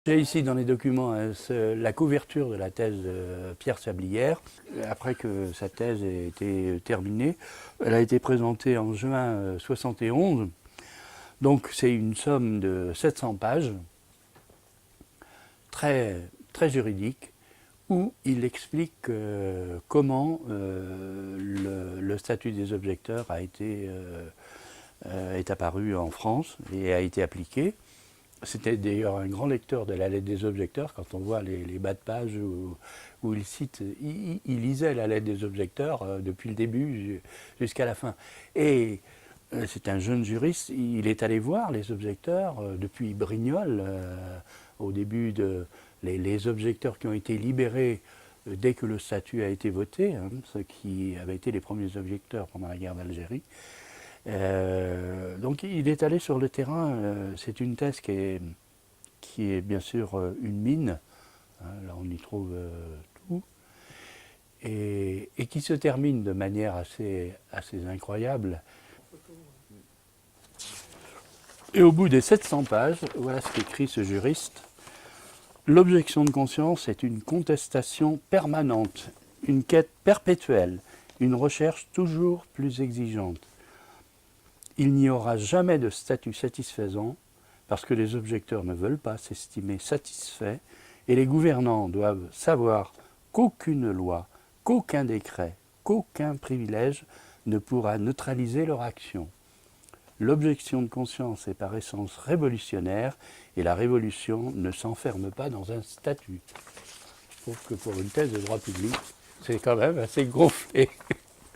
J'ai ici dans les documents la couverture de la thèse de Pierre Sablière. Après que sa thèse ait été terminée, elle a été présentée en juin 71. Donc c'est une somme de 700 pages, très, très juridique, où il explique comment le statut des objecteurs est apparu en France et a été appliqué. C'était d'ailleurs un grand lecteur de la lettre des objecteurs. Quand on voit les bas de page où il cite, il lisait la lettre des objecteurs depuis le début jusqu'à la fin. Et c'est un jeune juriste, il est allé voir les objecteurs depuis Brignoles, au début les objecteurs qui ont été libérés dès que le statut a été voté, hein, ceux qui avaient été les premiers objecteurs pendant la guerre d'Algérie. Donc il est allé sur le terrain. C'est une thèse qui est bien sûr une mine. Hein, là on y trouve tout. Et qui se termine de manière assez incroyable. Et au bout des 700 pages, voilà ce qu'écrit ce juriste. L'objection de conscience est une contestation permanente, une quête perpétuelle, une recherche toujours plus exigeante. Il n'y aura jamais de statut satisfaisant parce que les objecteurs ne veulent pas s'estimer satisfaits et les gouvernants doivent savoir qu'aucune loi, qu'aucun décret, qu'aucun privilège ne pourra neutraliser leur action. L'objection de conscience est par essence révolutionnaire et la révolution ne s'enferme pas dans un statut. Je trouve que pour une thèse de droit public, c'est quand même assez gonflé.